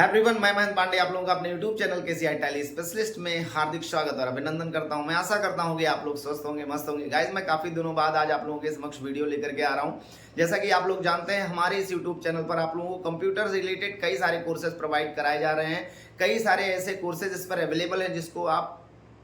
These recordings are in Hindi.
एवरीवन, मैं महेंद्र पांडे आप लोगों का अपने YouTube channel KCI tally specialist में हार्दिक स्वागत और अभिनंदन करता हूं। मैं आशा करता हूं कि आप लोग स्वस्थ होंगे, मस्त होंगे। गाइस, मैं काफी दिनों बाद आज आप लोगों के समक्ष वीडियो लेकर के आ रहा हूं। जैसा कि आप लोग जानते हैं, हमारे इस YouTube चैनल पर आप लोगों को कंप्यूटर से रिलेटेड कई सारे कोर्सेज प्रोवाइड कराए जा रहे हैं। कई सारे ऐसे कोर्सेज इस पर अवेलेबल हैं जिसको आप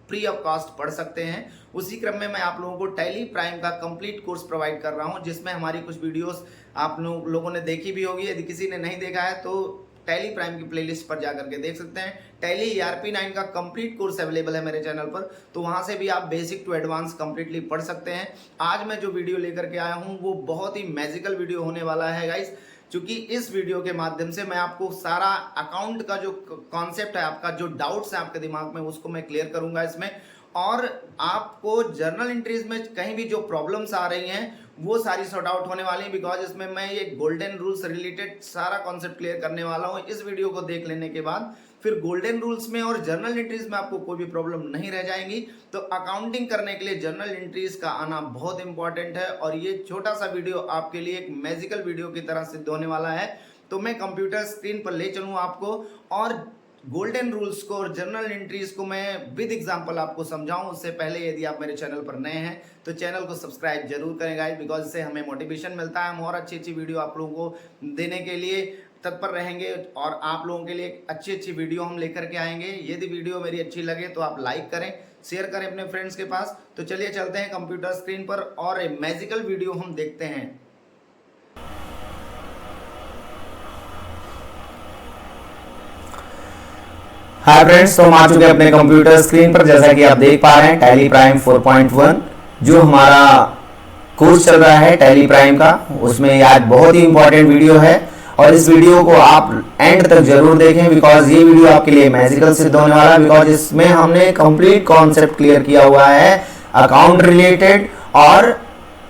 फ्री ऑफ कॉस्ट पढ़ सकते हैं। उसी क्रम में मैं आप लोगों को टैली प्राइम का कंप्लीट कोर्स प्रोवाइड कर रहा हूं, जिसमें हमारी कुछ वीडियोस आप लोगों ने देखी भी होगी। यदि किसी ने नहीं देखा है तो टैली प्राइम की प्लेलिस्ट पर जाकर के देख सकते हैं। टैली ERP9 का कंप्लीट कोर्स अवेलेबल है मेरे चैनल पर, तो वहां से भी आप बेसिक टू एडवांस कंप्लीटली पढ़ सकते हैं। आज मैं जो वीडियो लेकर के आया हूं वो बहुत ही मैजिकल वीडियो होने वाला है गाइस, क्योंकि इस वीडियो के माध्यम से मैं आपको सारा अकाउंट का जो कॉन्सेप्ट है, आपका जो डाउट्स है आपके दिमाग में, उसको मैं क्लियर करूंगा इसमें। और आपको जर्नल एंट्रीज में कहीं भी जो प्रॉब्लम्स आ रही हैं वो सारी सॉर्ट आउट होने वाली है, बिकॉज इसमें मैं ये गोल्डन रूल्स रिलेटेड सारा कॉन्सेप्ट क्लियर करने वाला हूँ। इस वीडियो को देख लेने के बाद फिर गोल्डन रूल्स में और जर्नल एंट्रीज में आपको कोई भी प्रॉब्लम नहीं रह जाएगी। तो अकाउंटिंग करने के लिए जर्नल एंट्रीज का आना बहुत इंपॉर्टेंट है और ये छोटा सा वीडियो आपके लिए एक मैजिकल वीडियो की तरह सिद्ध होने वाला है। तो मैं कंप्यूटर स्क्रीन पर ले चलूँ आपको और गोल्डन रूल्स को और जर्नल एंट्रीज को मैं विद एग्जांपल आपको समझाऊं। उससे पहले यदि आप मेरे चैनल पर नए हैं तो चैनल को सब्सक्राइब जरूर करें गाइस, बिकॉज इससे हमें मोटिवेशन मिलता है। हम और अच्छी वीडियो आप लोगों को देने के लिए तत्पर रहेंगे और आप लोगों के लिए अच्छी वीडियो हम लेकर के आएंगे। यदि वीडियो मेरी अच्छी लगे तो आप लाइक करें, शेयर करें अपने फ्रेंड्स के पास। तो चलिए चलते हैं कंप्यूटर स्क्रीन पर और एक मैजिकल वीडियो हम देखते हैं। हाय फ्रेंड्स, तो हम आ चुके हैं अपने कंप्यूटर स्क्रीन पर। जैसा कि आप देख पा रहे हैं, टैली प्राइम 4.1 जो हमारा कोर्स चल रहा है टैली प्राइम का, उसमें आज बहुत ही इंपॉर्टेंट वीडियो है और इस वीडियो को आप एंड तक जरूर देखें, बिकॉज ये वीडियो आपके लिए मैजिकल सिद्ध होने वाला है। बिकॉज इसमें हमने कंप्लीट कॉन्सेप्ट क्लियर किया हुआ है अकाउंट रिलेटेड और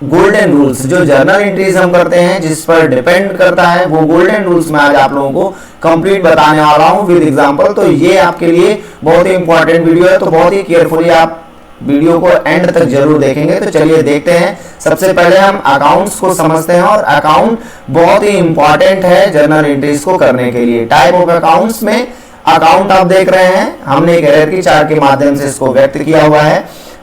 गोल्डन रूल्स जो जर्नल एंट्रीज हम करते हैं जिस पर डिपेंड करता है, वो गोल्डन रूल्स में आज आप लोगों को कंप्लीट बताने वाला हूं विद एग्जांपल। तो ये आपके लिए बहुत ही इंपॉर्टेंट वीडियो है, तो बहुत ही केयरफुली आप वीडियो को एंड तक जरूर देखेंगे। तो चलिए देखते हैं। सबसे पहले हम अकाउंट्स को समझते हैं और अकाउंट बहुत ही इंपॉर्टेंट है जर्नल एंट्रीज को करने के लिए। टाइप ऑफ अकाउंट्स में अकाउंट आप देख रहे हैं, हमने एक हायरार्की चार्ट के माध्यम से इसको व्यक्त किया हुआ है।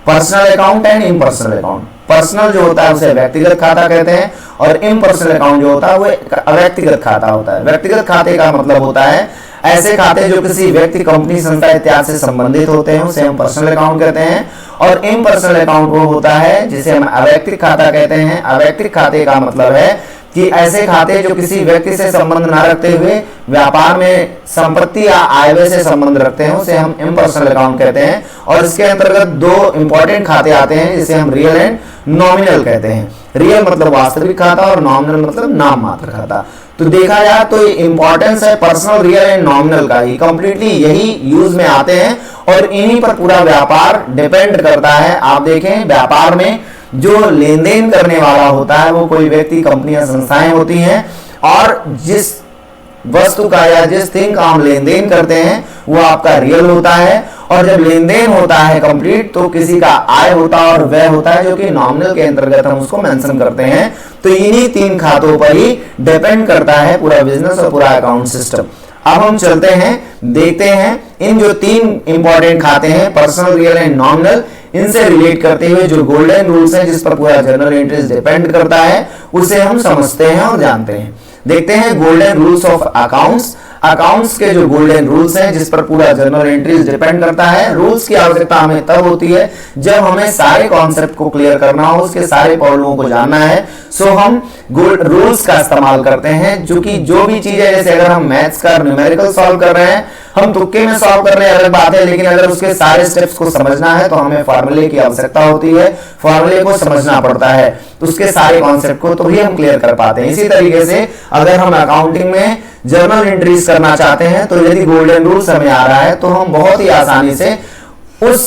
Personal account and impersonal account. Personal जो होता है उसे व्यक्तिगत खाता कहते हैं और इम्पर्सनल अकाउंट जो होता है वो अव्यक्तिगत खाता होता है। व्यक्तिगत खाते का मतलब होता है ऐसे खाते जो किसी व्यक्ति, कंपनी, संस्था इत्यादि से संबंधित होते हैं, उसे हम पर्सनल अकाउंट कहते हैं। और इम्पर्सनल अकाउंट वो होता है जिसे हम अव्यक्तिगत खाता कहते हैं। अव्यक्तिगत खाते का मतलब है कि ऐसे खाते जो किसी व्यक्ति से संबंध न रखते हुए व्यापार में संपत्ति या आय से संबंध रखते हैं, उसे हम इम्पर्सनल अकाउंट कहते हैं। और इसके अंतर्गत दो इंपॉर्टेंट खाते आते हैं जिसे हम रियल एंड नॉमिनल कहते हैं। रियल मतलब वास्तविक खाता और नॉमिनल मतलब नाम मात्र खाता। तो देखा जाए तो इंपॉर्टेंस है पर्सनल, रियल एंड नॉमिनल का ही, कंप्लीटली यही यूज में आते हैं और इन्हीं पर पूरा व्यापार डिपेंड करता है। आप देखें, व्यापार में जो लेन देन करने वाला होता है वो कोई व्यक्ति, कंपनियां, संस्थाएं होती हैं और जिस वस्तु का या जिस थिंग का हम लेन देन करते हैं वो आपका रियल होता है। और जब लेन देन होता है कंप्लीट तो किसी का आय होता है और व्यय होता है, जो कि नॉमिनल के अंतर्गत हम उसको मेंशन करते हैं। तो इन्हीं तीन खातों पर ही डिपेंड करता है पूरा बिजनेस और पूरा अकाउंट सिस्टम। अब हम चलते हैं, देखते हैं इन जो तीन इंपॉर्टेंट खाते हैं पर्सनल, रियल एंड नॉमिनल, इनसे रिलेट करते हुए जो गोल्डन रूल्स हैं जिस पर पूरा जर्नल एंट्रीज डिपेंड करता है उसे हम समझते हैं और जानते हैं। देखते हैं golden rules of accounts. Accounts के जो गोल्डन रूल्स हैं जिस पर पूरा जर्नल एंट्रीज डिपेंड करता है। रूल्स की आवश्यकता हमें तब होती है जब हमें सारे कॉन्सेप्ट को क्लियर करना हो, उसके सारे पहलुओं को जानना है। सो हम रूल्स का इस्तेमाल करते हैं, जो कि जो भी चीज है, जैसे अगर हम मैथ्स का न्यूमेरिकल सॉल्व कर रहे हैं, हम तुक्के में सॉल्व कर रहे हैं अलग बात है, लेकिन अगर उसके सारे स्टेप्स को समझना है तो हमें फॉर्मूले की आवश्यकता होती है, फॉर्मूले को समझना पड़ता है, तो उसके सारे कॉन्सेप्ट को तो ही हम क्लियर कर पाते हैं। इसी तरीके से अगर हम अकाउंटिंग में जर्नल एंट्रीज करना चाहते हैं तो यदि गोल्डन रूल्स हमें आ रहा है तो हम बहुत ही आसानी से उस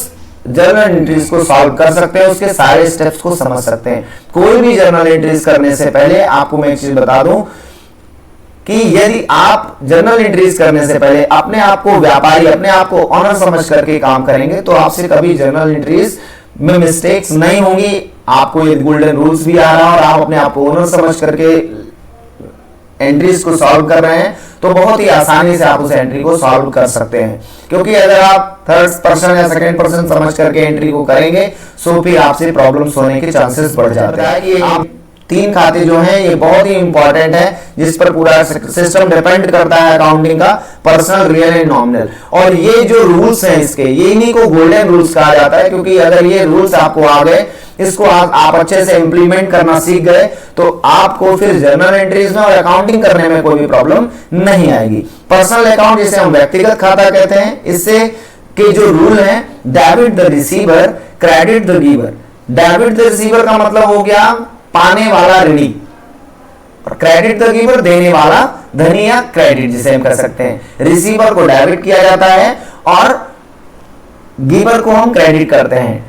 जर्नल एंट्रीज को सॉल्व कर सकते हैं, उसके सारे स्टेप्स को समझ सकते हैं। कोई भी जर्नल एंट्रीज करने से पहले आपको मैं एक चीज बता दूं कि यदि आप जर्नल एंट्रीज करने से पहले अपने आप को व्यापारी, अपने आप को ऑनर समझ करके काम करेंगे तो आपसे कभी जर्नल एंट्रीज में मिस्टेक्स नहीं होंगी। आपको ये गोल्डन रूल्स भी आ रहा है और आप अपने आप को ऑनर समझ करके एंट्रीज को सॉल्व कर रहे हैं तो बहुत ही आसानी से आप उस एंट्री को सॉल्व कर सकते हैं, क्योंकि अगर आप थर्ड पर्सन या सेकंड पर्सन समझ करके एंट्री को करेंगे तो फिर आपसे प्रॉब्लम्स होने के चांसेस बढ़ जाते हैं। कि आप 3 खाते जो हैं ये बहुत ही इंपॉर्टेंट है, जिस पर पूरा सिस्टम डिपेंड करता है अकाउंटिंग का, पर्सनल, रियल एंड नॉमिनल। और ये जो रूल्स हैं इसके, ये इन्हीं को गोल्डन रूल्स कहा जाता है, क्योंकि अगर ये रूल्स आपको आ गए, इसको आप अच्छे से इंप्लीमेंट करना सीख गए, तो आपको फिर जर्नल एंट्रीज में और अकाउंटिंग करने में कोई भी प्रॉब्लम नहीं आएगी। पर्सनल अकाउंट जिसे हम व्यक्तिगत खाता कहते हैं, इससे के जो रूल हैं, debit the receiver, credit the giver. Debit the receiver का मतलब हो गया पाने वाला ऋणी, और क्रेडिट द गिवर देने वाला धनी या क्रेडिट जिसे हम कर सकते हैं। रिसीवर को डेबिट किया जाता है और गिवर को हम क्रेडिट करते हैं।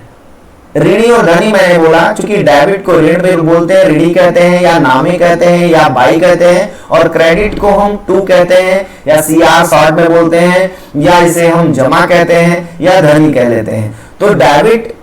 ऋणी और धनी मैंने बोला, क्योंकि डेबिट को ऋण पे बोलते हैं, ऋणी कहते हैं या नामी कहते हैं या बाई कहते हैं, और क्रेडिट को हम टू कहते हैं या सीआर शॉर्ट में बोलते हैं, या इसे हम जमा कहते हैं या धनी कह लेते हैं। तो डेबिट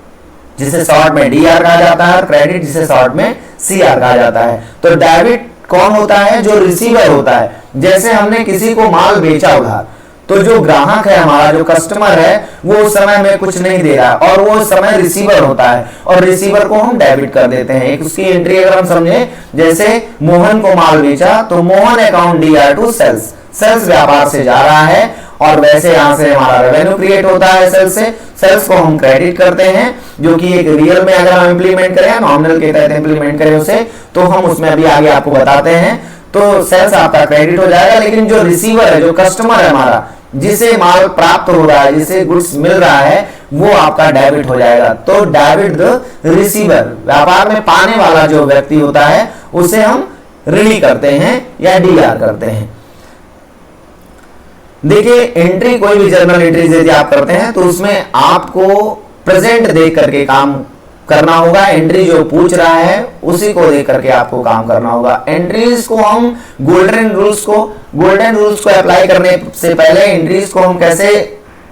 जिसे शॉर्ट में डीआर कहा जाता है और क्रेडिट जिसे शॉर्ट में सीआर कहा जाता है। तो डेबिट कौन होता है? जो रिसीवर होता है। जैसे हमने किसी को माल बेचा उधार, तो जो ग्राहक है हमारा, जो कस्टमर है, वो उस समय में कुछ नहीं दे रहा है और वो उस समय रिसीवर होता है, और रिसीवर को हम डेबिट कर देते हैं। एक उसकी एंट्री अगर हम समझे, जैसे मोहन को माल बेचा, तो Mohan account DR to sales, sales व्यापार से जा रहा है, और वैसे यहां से हमारा रेवेन्यू क्रिएट होता है सेल्स से। सेल्स को हम क्रेडिट करते हैं, जो कि एक रियल में अगर हम इंप्लीमेंट करें, नॉमिनल के तहत इंप्लीमेंट करें उसे, तो हम उसमें अभी आगे आपको बताते हैं। तो सेल्स आपका क्रेडिट हो जाएगा, लेकिन जो रिसीवर है, जो कस्टमर है हमारा, जिसे माल प्राप्त हो रहा है, जिसे गुड्स मिल रहा है, वो आपका डेबिट हो जाएगा। तो डेबिट द रिसीवर, व्यापार में पाने वाला जो व्यक्ति होता है, उसे हम ऋणी करते हैं या डीआर करते हैं। देखिए, एंट्री कोई भी जर्नल एंट्री यदि आप करते हैं तो उसमें आपको प्रेजेंट देख करके काम करना होगा। एंट्री जो पूछ रहा है उसी को देख करके आपको काम करना होगा। एंट्रीज को हम गोल्डन रूल्स को अप्लाई करने से पहले एंट्रीज को हम कैसे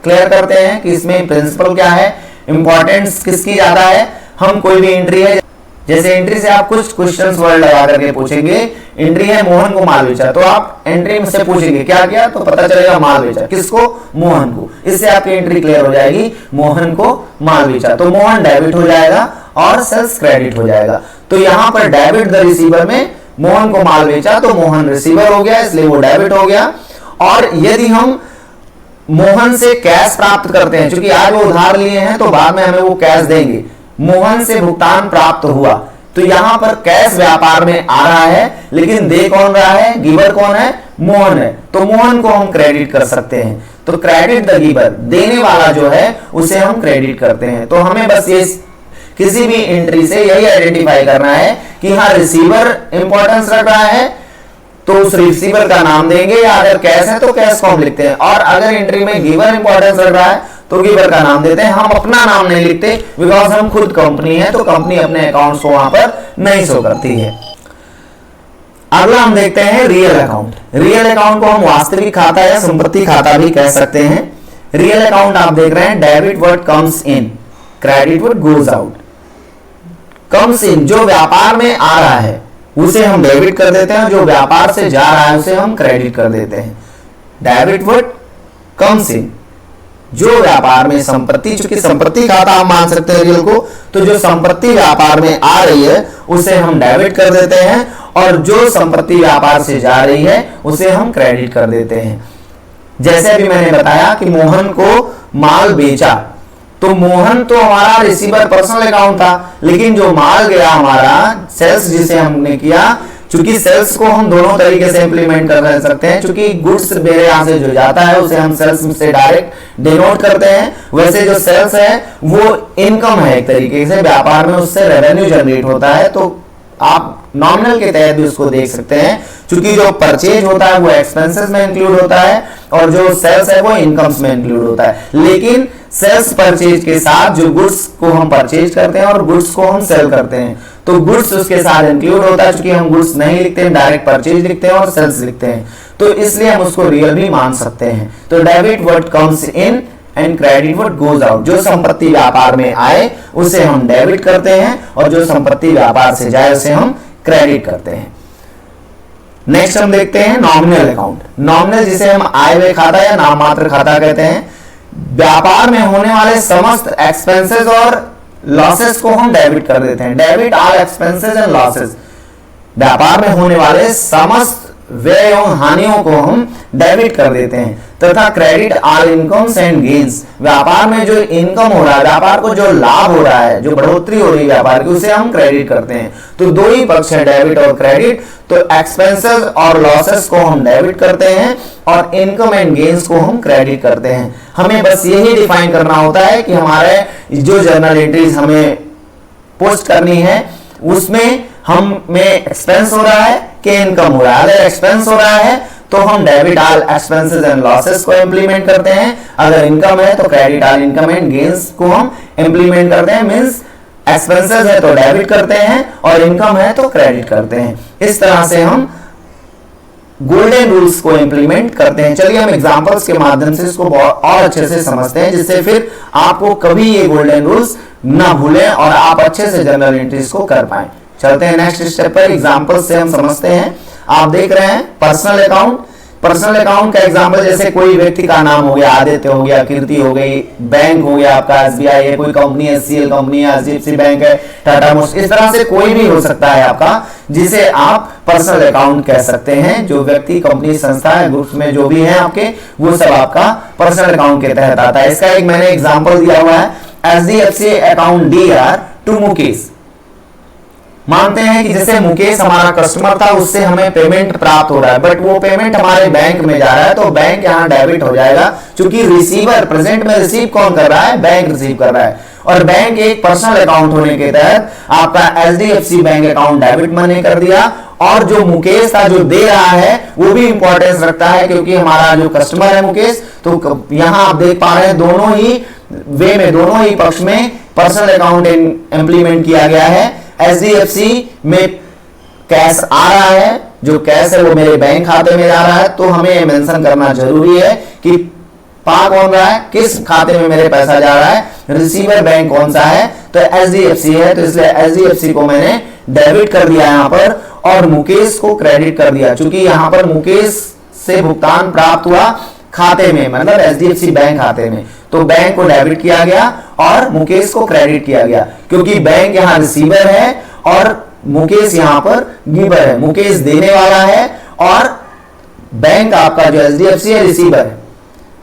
क्लियर करते हैं कि इसमें प्रिंसिपल क्या है, इंपॉर्टेंस किसकी ज्यादा है। हम कोई भी एंट्री है, जैसे एंट्री से आप कुछ क्वेश्चंस वर्ड लगा करके पूछेंगे। एंट्री है मोहन को माल बेचा, तो आप एंट्री में से पूछेंगे क्या किया, तो पता चलेगा माल बेचा, किसको? मोहन को। इससे आपकी एंट्री क्लियर हो जाएगी, मोहन को माल बेचा, तो मोहन डेबिट हो जाएगा और सेल्स क्रेडिट हो जाएगा। तो यहां पर डेबिट द रिसीवर में मोहन को माल बेचा, तो मोहन रिसीवर हो गया, इसलिए वो डेबिट हो गया। और यदि हम मोहन से कैश प्राप्त करते हैं, क्योंकि आज वो उधार लिए हैं तो बाद में हमें वो कैश देंगे, मोहन से भुगतान प्राप्त हुआ, तो यहां पर कैश व्यापार में आ रहा है, लेकिन दे कौन रहा है? गिवर कौन है? मोहन है, तो मोहन को हम क्रेडिट कर सकते हैं। तो क्रेडिट द गिवर, देने वाला जो है उसे हम क्रेडिट करते हैं। तो हमें बस ये किसी भी एंट्री से यही आइडेंटिफाई करना है कि हाँ, रिसीवर इंपॉर्टेंस रख रहा है तो उस रिसीवर का नाम देंगे, या अगर कैश है तो कैश को हम लिखते हैं, और अगर एंट्री में गिवर इंपॉर्टेंस रख रहा है तो गिवर का नाम देते हैं। हम अपना नाम नहीं लिखते, बिकॉज हम खुद कंपनी है, तो कंपनी अपने अकाउंट्स को वहां पर नहीं शो करती है। अगला हम देखते हैं रियल अकाउंट। रियल अकाउंट को हम वास्तविक खाता या संपत्ति खाता भी कह सकते हैं। रियल अकाउंट आप देख रहे हैं, debit what comes in, credit what goes out. Comes in, जो व्यापार में आ रहा है उसे हम डेबिट कर देते हैं, जो व्यापार से जा रहा है उसे हम क्रेडिट कर देते हैं। डेबिट व्हाट कम्स इन, जो व्यापार में संपत्ति, चूंकि संपत्ति खाता हम मान सकते हैं रियल को, तो जो संपत्ति व्यापार में आ रही है उसे हम डेबिट कर देते हैं, और जो संपत्ति व्यापार से जा रही है उसे हम क्रेडिट कर देते हैं। जैसे अभी मैंने बताया कि मोहन को माल बेचा, तो मोहन तो हमारा रिसीवर पर्सनल अकाउंट था, लेकिन जो माल गया हमारा सेल्स जिसे हमने किया, चूंकि सेल्स को हम दोनों तरीके से इंप्लीमेंट कर सकते हैं, क्योंकि गुड्स मेरे यहां से जो जाता है उसे हम सेल्स से डायरेक्ट डिनोट करते हैं। वैसे जो सेल्स है वो इनकम है, एक तरीके से व्यापार में उससे रेवेन्यू जनरेट होता है, तो आप नॉमिनल के तहत भी उसको देख सकते हैं, क्योंकि जो परचेज होता है वो एक्सपेंसेस में इंक्लूड होता है, और जो सेल्स है वो इनकम्स में इंक्लूड होता है। लेकिन सेल्स परचेज के साथ जो गुड्स को हम परचेज करते हैं और गुड्स को हम सेल करते हैं, तो गुड्स उसके साथ इंक्लूड होता है, क्योंकि हम गुड्स नहीं लिखते हैं, डायरेक्ट परचेज लिखते हैं और सेल्स लिखते हैं, तो इसलिए हम उसको रियल भी मान सकते हैं। तो debit what comes in and credit what goes out, जो संपत्ति व्यापार में आए उसे हम डेबिट करते हैं, और जो संपत्ति व्यापार से जाए उसे हम क्रेडिट करते हैं। नेक्स्ट हम देखते हैं नॉमिनल अकाउंट। नॉमिनल जिसे हम आय व्यय खाता या नाम मात्र खाता कहते हैं। व्यापार में होने वाले समस्त एक्सपेंसेस और लॉसेस को हम डेबिट कर देते हैं। Debit all expenses and losses, व्यापार में होने वाले समस्त व्यय एवं हानियों को हम डेबिट कर देते हैं। तथा credit all incomes and gains, व्यापार में जो इनकम हो रहा है, व्यापार को जो लाभ हो रहा है, जो बढ़ोतरी हो रही है व्यापार की, उसे हम क्रेडिट करते हैं। तो दो ही पक्ष है, डेबिट और क्रेडिट। तो एक्सपेंसेस और लॉसेस को हम डेबिट करते हैं और इनकम एंड गेन्स को हम क्रेडिट करते हैं। हमें बस यही डिफाइन करना होता है कि हमारे जो जर्नल एंट्रीज हमें पोस्ट करनी है उसमें हमें एक्सपेंस हो रहा है कि इनकम हो रहा है। अगर एक्सपेंस हो रहा है तो हम debit all expenses and losses को इंप्लीमेंट करते हैं। अगर इनकम है तो credit all income and gains को हम इंप्लीमेंट करते हैं। मींस एक्सपेंसेस है तो डेबिट करते हैं और इनकम है तो क्रेडिट करते हैं। इस तरह से हम गोल्डन रूल्स को इंप्लीमेंट करते हैं। चलिए हम एग्जांपल्स के माध्यम से इसको और अच्छे से समझते हैं, जिससे फिर आपको कभी ये गोल्डन रूल्स ना भूलें और आप अच्छे से जर्नल एंट्रीज को कर पाएं। चलते हैं नेक्स्ट स्टेप पर, एग्जांपल से हम समझते हैं। आप देख रहे हैं पर्सनल अकाउंट। पर्सनल अकाउंट का एग्जांपल जैसे कोई व्यक्ति का नाम हो गया, आदित्य हो गया, कीर्ति हो गई, बैंक हो गया आपका एसबीआई है, कोई कंपनी एचसीएल कंपनी है, एचडीएफसी बैंक है, टाटा मोटर्स, इस तरह से कोई भी हो सकता है आपका, जिसे आप पर्सनल अकाउंट कह सकते हैं। जो व्यक्ति, कंपनी, संस्था है, ग्रुप्स में जो भी है आपके, वो सब आपका पर्सनल अकाउंट के तहत आता है। इसका एक मैंने एग्जाम्पल दिया हुआ है, HDFC account DR to Mukesh. मानते हैं कि जैसे मुकेश हमारा कस्टमर था, उससे हमें पेमेंट प्राप्त हो रहा है, बट वो पेमेंट हमारे बैंक में जा रहा है, तो बैंक यहाँ डेबिट हो जाएगा। क्योंकि रिसीवर, प्रेजेंट में रिसीव कौन कर रहा है? बैंक रिसीव कर रहा है। और बैंक एक पर्सनल अकाउंट होने के तहत आपका एचडीएफसी बैंक अकाउंट डेबिट मैंने कर दिया। और जो मुकेश था, जो दे रहा है, वो भी इंपॉर्टेंस रखता है, क्योंकि हमारा जो कस्टमर है मुकेश, तो यहाँ आप देख पा रहे हैं दोनों ही वे में, दोनों ही पक्ष में पर्सनल अकाउंट इंप्लीमेंट किया गया है। एचडीएफसी में कैश आ रहा है, जो कैश है वो मेरे बैंक खाते में जा रहा है, तो हमें मेंशन करना जरूरी है कि पा कौन रहा है, किस खाते में मेरे पैसा जा रहा है, रिसीवर बैंक कौन सा है, तो एचडीएफसी है। तो इसलिए एचडीएफसी को मैंने डेबिट कर दिया यहाँ पर और मुकेश को क्रेडिट कर दिया। क्योंकि यहाँ पर मुकेश से भुगतान प्राप्त हुआ खाते में, मतलब एचडीएफसी बैंक खाते में, तो बैंक को डेबिट किया गया और मुकेश को क्रेडिट किया गया। क्योंकि बैंक यहाँ रिसीवर है और मुकेश यहाँ पर गिवर है। मुकेश देने वाला है और बैंक आपका जो एचडीएफसी है रिसीवर है,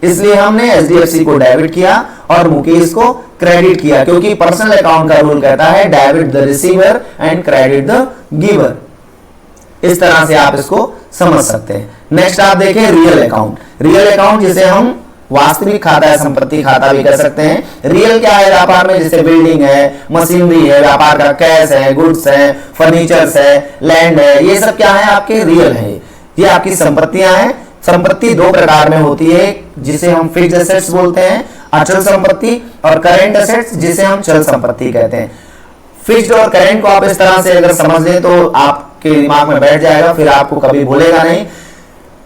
इसलिए हमने एचडीएफसी को डेबिट किया और मुकेश को क्रेडिट किया। क्योंकि पर्सनल अकाउंट का रूल कहता है debit the receiver and credit the giver. इस तरह से आप इसको समझ सकते हैं। नेक्स्ट आप देखें रियल अकाउंट। रियल अकाउंट जिसे हम वास्तविक खाता है, संपत्ति खाता भी कह सकते हैं। रियल क्या है? व्यापार में जैसे बिल्डिंग है, मशीनरी है, व्यापार का कैश है, गुड्स है, फर्नीचर्स है, लैंड है, ये सब क्या है? आपके रियल है। ये आपकी संपत्तियां हैं। संपत्ति दो प्रकार में होती है, जिसे हम फिक्स्ड एसेट्स बोलते हैं, अचल संपत्ति, और करेंट एसेट्स जिसे हम चल संपत्ति कहते हैं। फिक्स्ड और करेंट को आप इस तरह से अगर समझ लें तो आपके दिमाग में बैठ जाएगा, फिर आपको कभी भूलेगा नहीं।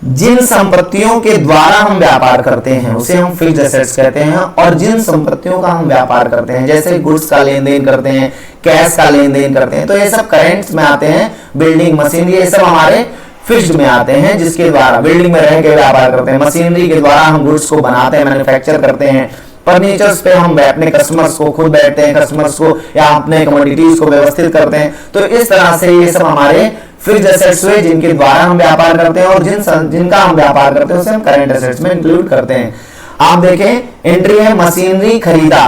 जिन संपत्तियों के द्वारा हम व्यापार करते हैं उसे हम फिक्स्ड एसेट्स कहते हैं, और जिन संपत्तियों का हम व्यापार करते हैं, जैसे गुड्स का लेन देन करते हैं, कैश का लेन देन करते हैं, तो ये सब करेंट्स में आते हैं। बिल्डिंग, मशीनरी, ये सब हमारे फिक्स्ड में आते हैं, जिसके द्वारा बिल्डिंग में रह के व्यापार करते हैं। मशीनरी के द्वारा हम गुड्स को बनाते हैं, मैन्युफैक्चर करते हैं। फर्नीचर्स पे हम अपने कस्टमर्स को खुद बैठते हैं, कस्टमर्स को या अपने कमोडिटीज को व्यवस्थित करते हैं। तो इस तरह से ये सब हमारे फिक्स्ड एसेट्स हुए, जिनके द्वारा हम व्यापार करते हैं, और जिनका हम व्यापार करते हैं उसे हम करंट एसेट्स में इंक्लूड करते हैं। आप देखें एंट्री है मशीनरी खरीदा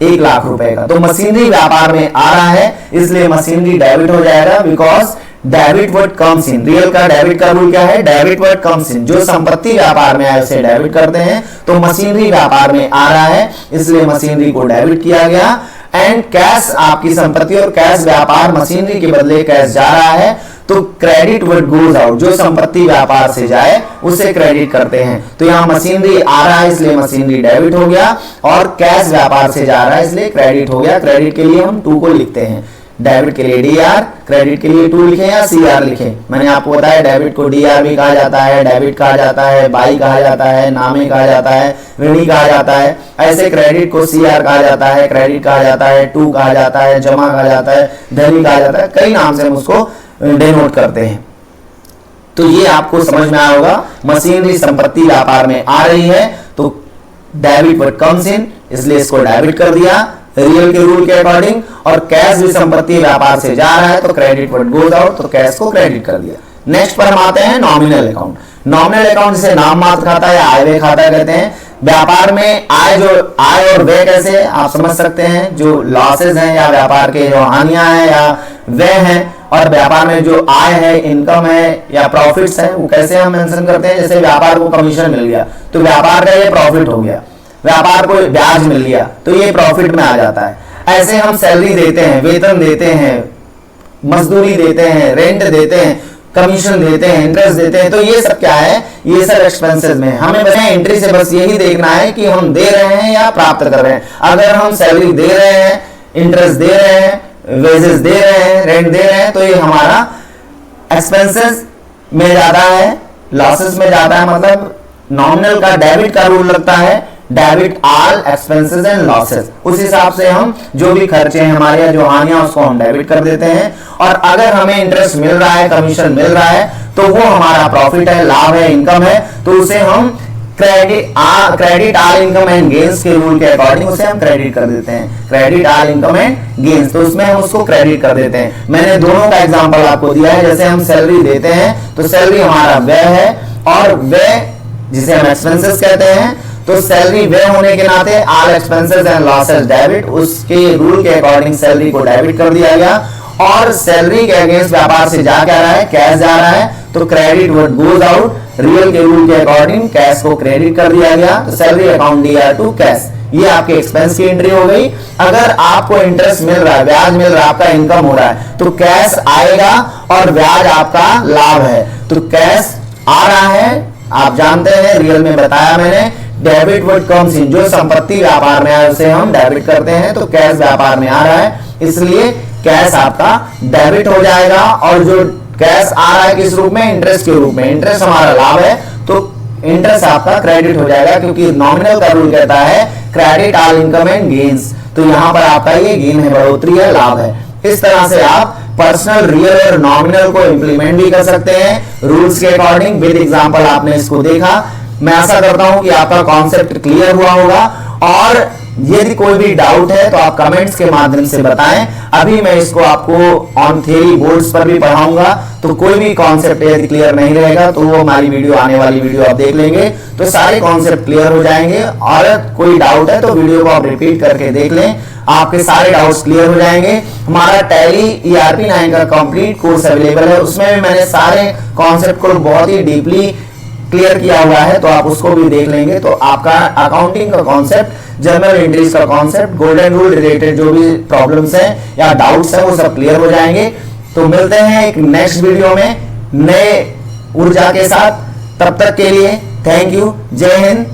1 लाख रुपए का, तो मशीनरी व्यापार में आ रहा है, इसलिए मशीनरी डेबिट हो जाएगा। Because debit word comes in, real का डेबिट का रूल क्या है? डेबिट वर्ड कम्स इन, जो संपत्ति व्यापार में आए उसे डेबिट करते हैं। तो मशीनरी व्यापार में आ रहा है, इसलिए मशीनरी को डेबिट किया गया। एंड कैश आपकी संपत्ति और कैश व्यापार, मशीनरी के बदले कैश जा रहा है, तो क्रेडिट वर्ड गोज आउट, जो संपत्ति व्यापार से जाए उसे क्रेडिट करते हैं। तो यहाँ मशीनरी आ रहा है इसलिए मशीनरी डेबिट हो गया, और कैश व्यापार से जा रहा है इसलिए क्रेडिट हो गया। क्रेडिट के लिए हम 2 को लिखते हैं, डेबिट के लिए डीआर, क्रेडिट के लिए 2 लिखें या सीआर लिखें। मैंने आपको बताया डेबिट को डीआर भी कहा जाता है, डेबिट कहा जाता है, बाई कहा जाता है, नामे कहा जाता है, ऋणी कहा जाता है। ऐसे क्रेडिट को सीआर कहा जाता है, क्रेडिट कहा जाता है, 2 कहा जाता है, जमा कहा जाता है, धनी कहा जाता है, कई नाम से हम उसको डिनोट करते हैं। तो ये आपको समझ में आया होगा, मशीनरी संपत्ति व्यापार में आ रही है तो डेबिट वर्ड कम्स इन, इसलिए इसको डेबिट कर दिया रियल के रूल के अकॉर्डिंग। और कैश भी संपत्ति व्यापार से जा रहा है तो क्रेडिट वर्ड गोज आउट, तो कैश को क्रेडिट कर दिया। नेक्स्ट पर हम आते हैं नॉमिनल अकाउंट। नॉमिनल अकाउंट जिसे नाम मात्र खाता या आय व्यय खाता कहते हैं। व्यापार में आय और व्यय कैसे आप समझ सकते हैं, जो लॉसेज हैं या व्यापार के जो हानियां हैं या व्यय हैं, और व्यापार में जो आय है, इनकम है या प्रॉफिट्स है, वो कैसे हम मेंशन करते हैं। जैसे व्यापार को कमीशन मिल गया तो व्यापार का ये प्रॉफिट हो गया, व्यापार को ब्याज मिल गया तो ये प्रॉफिट में आ जाता है। ऐसे हम सैलरी देते हैं, वेतन देते हैं, मजदूरी देते हैं, रेंट देते हैं, कमीशन देते हैं, इंटरेस्ट देते हैं, तो ये सब क्या है, ये सब एक्सपेंसेस में। हमें बस एंट्री से बस यही देखना है कि हम दे रहे हैं या प्राप्त कर रहे हैं। अगर हम सैलरी दे रहे हैं, इंटरेस्ट दे रहे हैं, वेजेस दे रहे हैं, रेंट दे रहे हैं, तो ये हमारा एक्सपेंसेस में जाता है, लॉसेस में जाता है। मतलब नॉमिनल का डेबिट का रूल लगता है, debit all expenses and losses. उस हिसाब से हम जो भी खर्चे हैं हमारे या जो हानियां, उसको हम डेबिट कर देते हैं। और अगर हमें इंटरेस्ट मिल रहा है, कमीशन मिल रहा है, तो वो हमारा प्रॉफिट है, लाभ है, इनकम है, तो उसे हम credit all income and gains के रूल के अकॉर्डिंग उसे हम क्रेडिट कर देते हैं। Credit all income and gains, तो उसमें हम उसको क्रेडिट कर देते हैं। मैंने दोनों का एग्जांपल आपको दिया है। जैसे हम सैलरी देते हैं तो सैलरी हमारा व्यय है, और व्यय जिसे हम एक्सपेंसेस कहते हैं, तो सैलरी व्यय होने के नाते all expenses and losses debit, उसके रूल के अकॉर्डिंग सैलरी को डेबिट कर दिया गया। और सैलरी के अगेंस्ट व्यापार से जा क्या रहा है, कैश जा रहा है, तो credit word goes out, real के रूल के अकॉर्डिंग कैश को क्रेडिट कर दिया गया, तो सैलरी अकाउंट दिया टू कैश। ये आपके एक्सपेंस की एंट्री हो गई। अगर आपको इंटरेस्ट मिल रहा है, ब्याज मिल रहा है, आपका इनकम हो रहा है, तो कैश आएगा और ब्याज आपका लाभ है, तो कैश आ रहा है। आप जानते हैं, रियल में बताया मैंने, डेबिट वर्ड कम्स इन, जो संपत्ति व्यापार में है उसे हम डेबिट करते हैं, तो कैश व्यापार में आ रहा है, इसलिए कैश आपका डेबिट हो जाएगा। और जो कैश आ रहा है किस रूप में, इंटरेस्ट के रूप में, इंटरेस्ट हमारा लाभ है, तो इंटरेस्ट आपका क्रेडिट हो जाएगा, क्योंकि नॉमिनल का रूल कहता है credit all income and gains, तो यहां पर आपका ये गेन है, बढ़ोतरी है, लाभ है। इस तरह से आप पर्सनल, रियल और नॉमिनल को इंप्लीमेंट भी कर सकते हैं रूल्स के अकॉर्डिंग। विद एग्जांपल आपने इसको देखा। मैं आशा करता हूं कि आपका कॉन्सेप्ट क्लियर हुआ होगा, और यदि कोई भी डाउट है तो आप कमेंट्स के माध्यम से बताएं। अभी मैं इसको आपको ऑन थ्योरी बोर्ड्स पर भी पढ़ाऊंगा, तो कोई भी कॉन्सेप्ट यदि क्लियर नहीं रहेगा तो वो हमारी वीडियो, आने वाली वीडियो आप देख लेंगे तो सारे कॉन्सेप्ट क्लियर हो जाएंगे। और कोई डाउट है तो वीडियो को आप रिपीट करके देख लें, आपके सारे डाउट्स क्लियर हो जाएंगे। हमारा टैली ERP 9 का कंप्लीट कोर्स अवेलेबल है, उसमें भी मैंने सारे कॉन्सेप्ट को बहुत ही डीपली क्लियर किया हुआ है, तो आप उसको भी देख लेंगे। तो आपका अकाउंटिंग का कॉन्सेप्ट, जर्नल एंट्रीज का कॉन्सेप्ट, गोल्डन रूल रिलेटेड जो भी प्रॉब्लम्स हैं या डाउट्स हैं, वो सब क्लियर हो जाएंगे। तो मिलते हैं एक नेक्स्ट वीडियो में नए ऊर्जा के साथ। तब तक के लिए थैंक यू, जय हिंद।